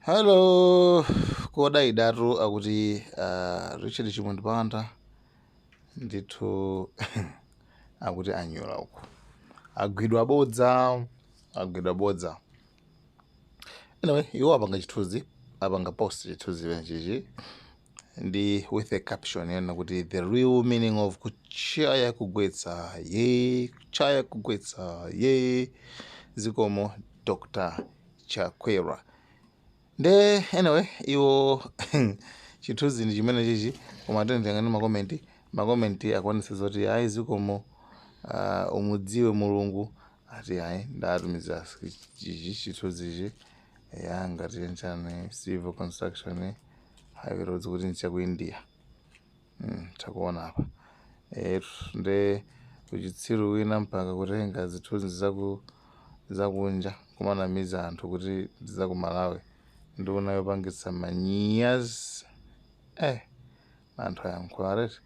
Hello, koda idatu akuti Richard Chimundipanda ndithu akuti anyula uku agwidwa bodza. Anyway, iwo apanga chithunzi apanga post chithunzi chichi ndi with a caption yana kuti the real meaning of kuchaya kugwetsa ye zikomo Dr. Chakwera. Anyway, iwo chithunzi ndi chimene chichi koma tendengani makomenti akwanitsa zoti ayi zikomo umudziwe mulungu ati ayi ndatumiza chichi chithunzi ichi ngati nchani civil construction highway roads kuti ncha ku India takuona apa nde kuchitsiru wina mpaka kutenga zithunzi zakunja kumanamiza anthu kuti ndizaku Malawi nduna yopangitsa manyazi anthu ayankhwareti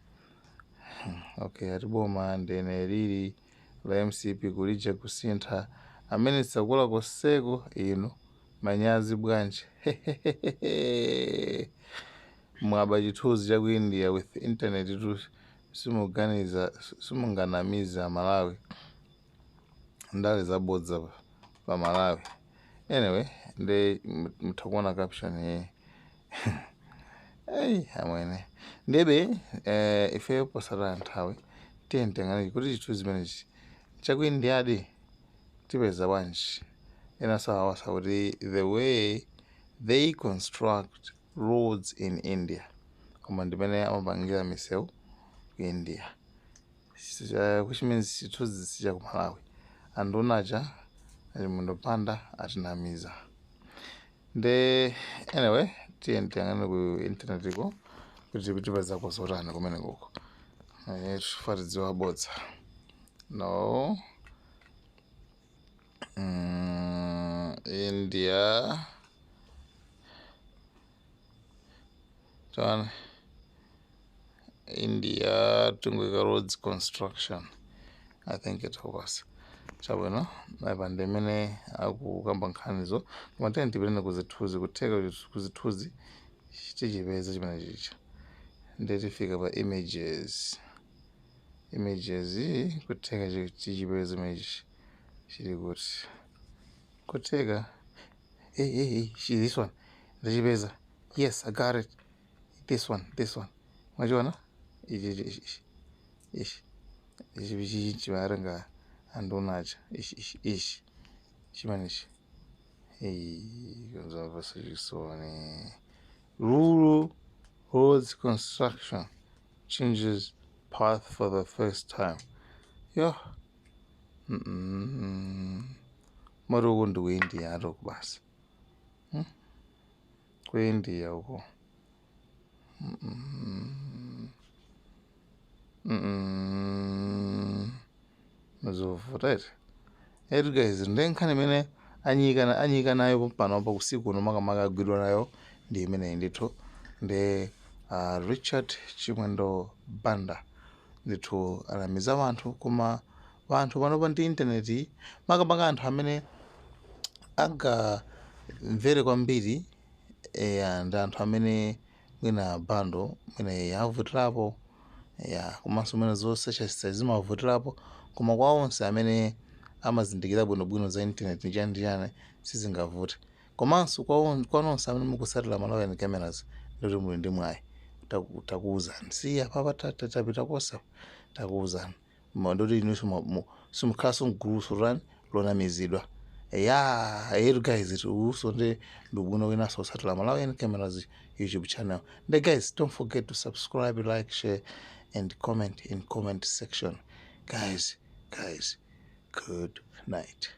okay atiboma ndene lili la MCP kulija kusintha amene tsakula koseko ino manyazi bwanji mwaba chithunzi cha ku India with internet tu simunganamiza Malawi ndale zabodza pa Malawi. Anyway, nde mtakuona caption amwene ndebe ife posala nthawi tiyentengani kuti chithunzi chimenechi chaku India adi tipeza bwanji ena sawasa kuti the way they construct roads in India koma ndimene amapangira misewu ku India which means chithunzi sicha ku Malawi andunacha Chimundipanda atinamiza nde anyway tiyentengani ku internet ko kuti tipeza kuzotana kumene kuko fatidziwa bodza no India Tungwika roads construction I think it was chabwino naipande imene akukamba nkhanizo koma tipitene kuzithunzi kutheka kuzithunzi tichipeza chimene chicha nde tifika pa images kutheka tichipeza image chili kuti kutheka this one ndachipeza yes I got it this one mwachiona ichi chimarenga andunacha ichi chimanechi konzamvasa chisoni rural roads construction changes path for the first time mari uko ndi ku India atoko basi ku India uko mazovuta guys ndenkhani imene anyika nayo pano pa usiku uno makamaka agwidwa nayo ndi imene ndithu nde Richard Chimundipanda ndithu anamiza vanthu koma vanthu panopa ndi intaneti makamaka anthu amene angamvere kwambiri ndi anthu amene mwina bando mwina yavutirapo komanso mwina zosearch zimavutirapo koma kwa onse amene amazindikira bwinobwino za internet chani sizingavute komanso kwa nonse amene mukusatira Malawian cameras ndoti muli ndi mwayi takuwuzani siya papa tapita kosa takuwuzani ndoti inu simukhalanso mguluso rani lonamizidwa guys uso nde ndubwino winaso usatira Malawian cameras YouTube channel. Guys, don't forget to subscribe, like, share and comment in comment section. Guys, good night.